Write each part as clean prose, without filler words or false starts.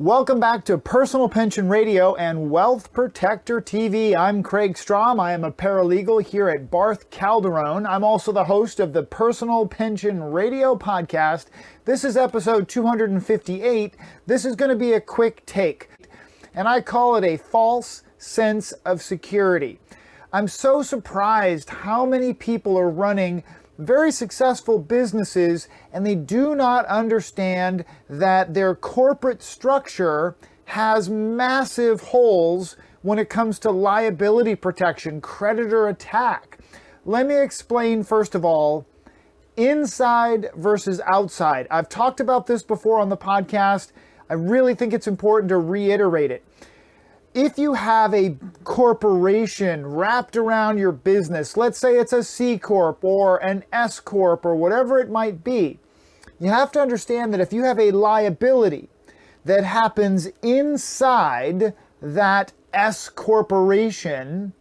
Welcome back to Personal Pension Radio and Wealth Protector TV. I'm Kraig Strom. I am a paralegal here at Barth Calderon. I'm also the host of the Personal Pension Radio podcast. This is episode 258. This is going to be a quick take, and I call it a false sense of security. I'm so surprised how many people are running very successful businesses and they do not understand that their corporate structure has massive holes when it comes to liability protection, creditor attack. Let me explain first of all, inside versus outside. I've talked about this before on the podcast. I really think it's important to reiterate it. If you have a corporation wrapped around your business, let's say it's a C-Corp or an S-Corp or whatever it might be, you have to understand that if you have a liability that happens inside that S-Corporation,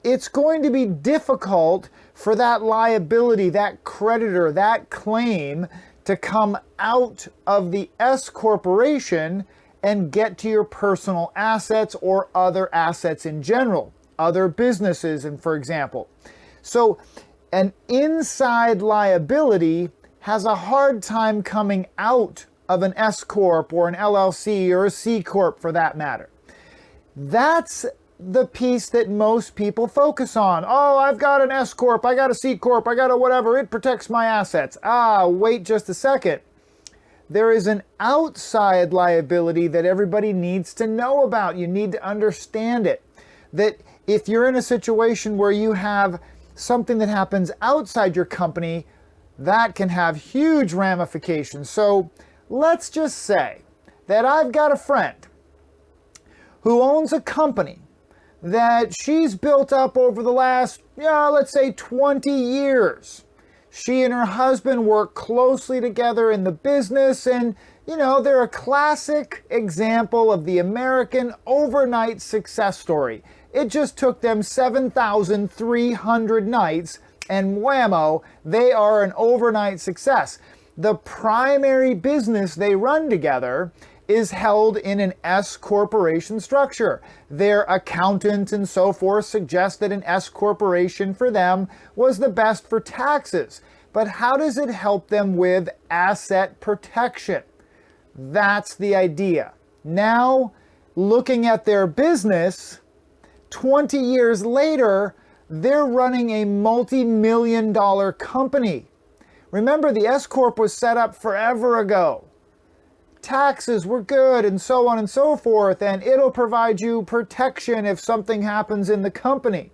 it's going to be difficult for that liability, that creditor, that claim to come out of the S-Corporation and get to your personal assets or other assets in general, other businesses, and for example. So an inside liability has a hard time coming out of an S-Corp or an LLC or a C-Corp for that matter. That's the piece that most people focus on. Oh, I've got an S-Corp, I got a C-Corp, I got a whatever, it protects my assets. Wait just a second. There is an outside liability that everybody needs to know about. You need to understand it. That if you're in a situation where you have something that happens outside your company, that can have huge ramifications. So let's just say that I've got a friend who owns a company that she's built up over the last, let's say 20 years. She and her husband work closely together in the business, and they're a classic example of the American overnight success story. It just took them 7,300 nights, and whammo, they are an overnight success. The primary business they run together is held in an S-Corporation structure. Their accountant and so forth suggest that an S-Corporation for them was the best for taxes. But how does it help them with asset protection? That's the idea. Now, looking at their business, 20 years later, they're running a multi-million-dollar company. Remember, the S-Corp was set up forever ago. Taxes were good and so on and so forth, and it'll provide you protection if something happens in the company.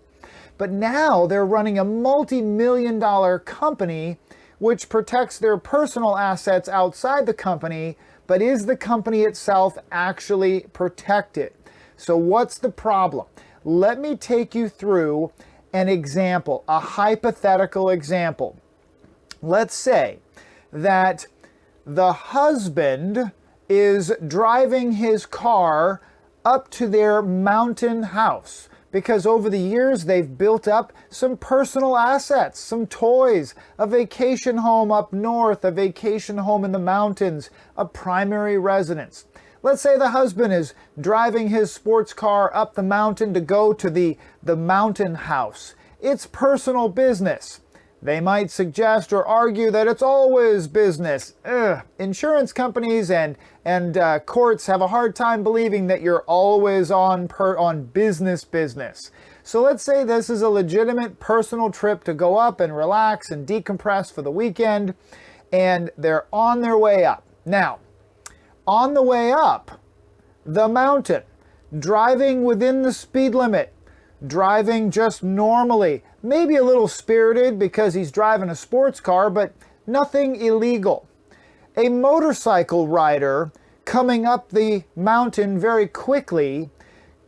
But now they're running a multi-million-dollar company which protects their personal assets outside the company, but is the company itself actually protected? So what's the problem? Let me take you through an example, a hypothetical example. Let's say that the husband is driving his car up to their mountain house because over the years they've built up some personal assets, some toys, a vacation home up north, a vacation home in the mountains, a primary residence. Let's say the husband is driving his sports car up the mountain to go to the mountain house. It's personal business. They might suggest or argue that it's always business. Insurance companies and courts have a hard time believing that you're always on business. So let's say this is a legitimate personal trip to go up and relax and decompress for the weekend, and they're on their way up. Now, on the way up the mountain, driving within the speed limit, driving just normally, maybe a little spirited because he's driving a sports car, but nothing illegal. A motorcycle rider coming up the mountain very quickly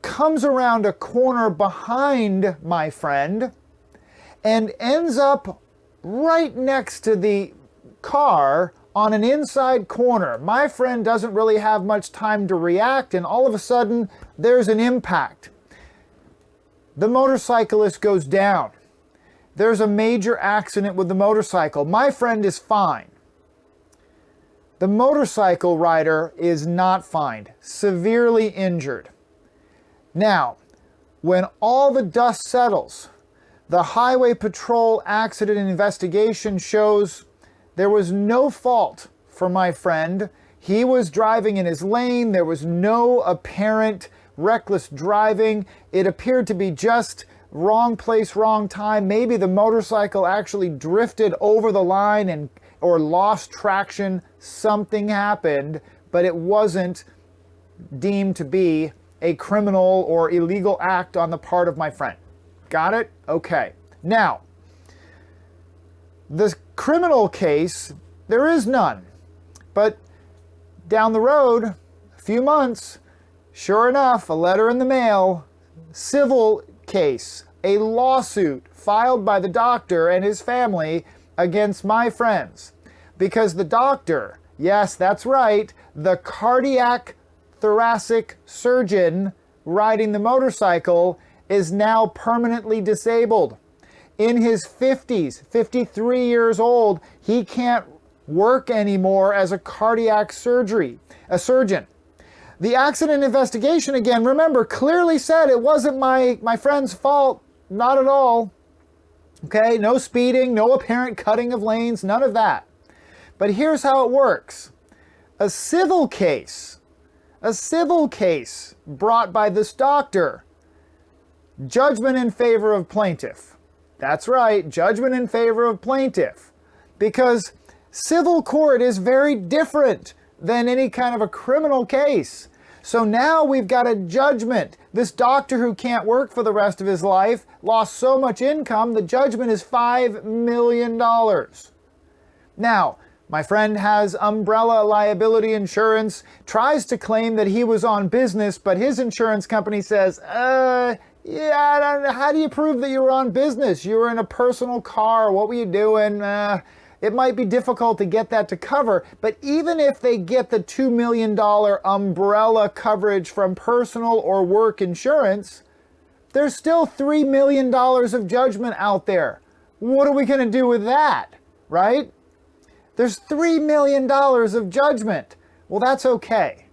comes around a corner behind my friend and ends up right next to the car on an inside corner. My friend doesn't really have much time to react, and all of a sudden there's an impact. The motorcyclist goes down. There's a major accident with the motorcycle. My friend is fine. The motorcycle rider is not fined, severely injured. Now, when all the dust settles, the Highway Patrol accident investigation shows there was no fault for my friend. He was driving in his lane. There was no apparent reckless driving. It appeared to be just wrong place, wrong time. Maybe the motorcycle actually drifted over the line or lost traction. Something happened, but it wasn't deemed to be a criminal or illegal act on the part of my friend. Got it? Okay. Now, the criminal case, there is none. But down the road, a few months, sure enough, a letter in the mail, civil case, a lawsuit filed by the doctor and his family against my friends. Because the doctor, yes, that's right, the cardiac thoracic surgeon riding the motorcycle is now permanently disabled. In his 50s, 53 years old, he can't work anymore as a cardiac surgeon. The accident investigation, again, remember, clearly said it wasn't my friend's fault. Not at all. Okay, no speeding, no apparent cutting of lanes, none of that. But here's how it works. A civil case brought by this doctor, judgment in favor of plaintiff. That's right, judgment in favor of plaintiff. Because civil court is very different than any kind of a criminal case. So now we've got a judgment. This doctor who can't work for the rest of his life lost so much income, the judgment is $5 million. Now, my friend has umbrella liability insurance, tries to claim that he was on business, but his insurance company says, yeah, I don't know. How do you prove that you were on business? You were in a personal car. What were you doing? It might be difficult to get that to cover, but even if they get the $2 million umbrella coverage from personal or work insurance, there's still $3 million of judgment out there. What are we going to do with that, right? There's $3 million of judgment. Well, that's okay,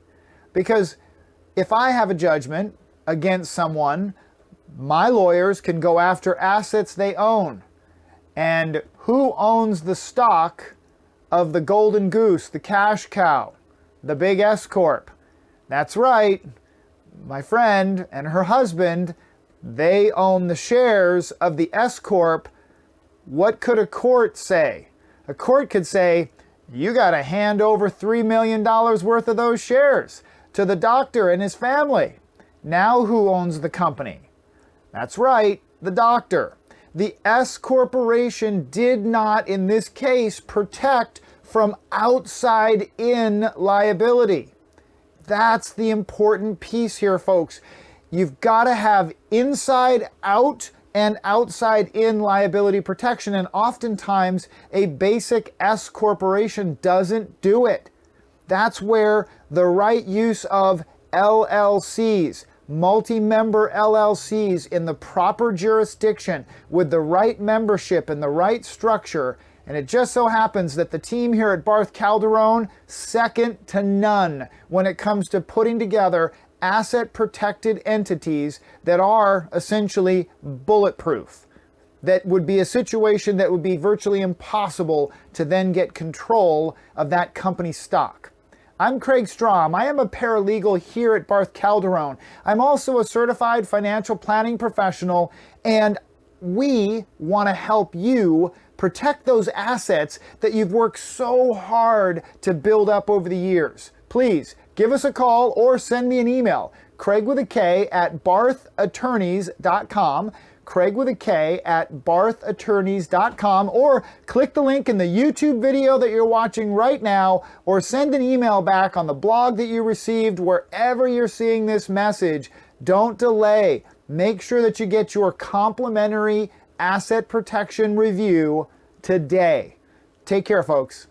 because if I have a judgment against someone, my lawyers can go after assets they own. And who owns the stock of the Golden Goose, the cash cow, the big S-Corp? That's right, my friend and her husband, they own the shares of the S-Corp. What could a court say? A court could say, you got to hand over $3 million worth of those shares to the doctor and his family. Now who owns the company? That's right, the doctor. The S Corporation did not, in this case, protect from outside-in liability. That's the important piece here, folks. You've got to have inside-out and outside-in liability protection, and oftentimes a basic S Corporation doesn't do it. That's where the right use of LLCs, multi-member LLCs in the proper jurisdiction with the right membership and the right structure. And it just so happens that the team here at Barth Calderon, second to none when it comes to putting together asset protected entities that are essentially bulletproof. That would be a situation that would be virtually impossible to then get control of that company's stock. I'm Kraig Strom. I am a paralegal here at Barth Calderon. I'm also a certified financial planning professional, and we want to help you protect those assets that you've worked so hard to build up over the years. Please give us a call or send me an email. Kraig with a K at barthattorneys.com. Kraig with a K at barthattorneys.com, or click the link in the YouTube video that you're watching right now, or send an email back on the blog that you received wherever you're seeing this message. Don't delay. Make sure that you get your complimentary asset protection review today. Take care, folks.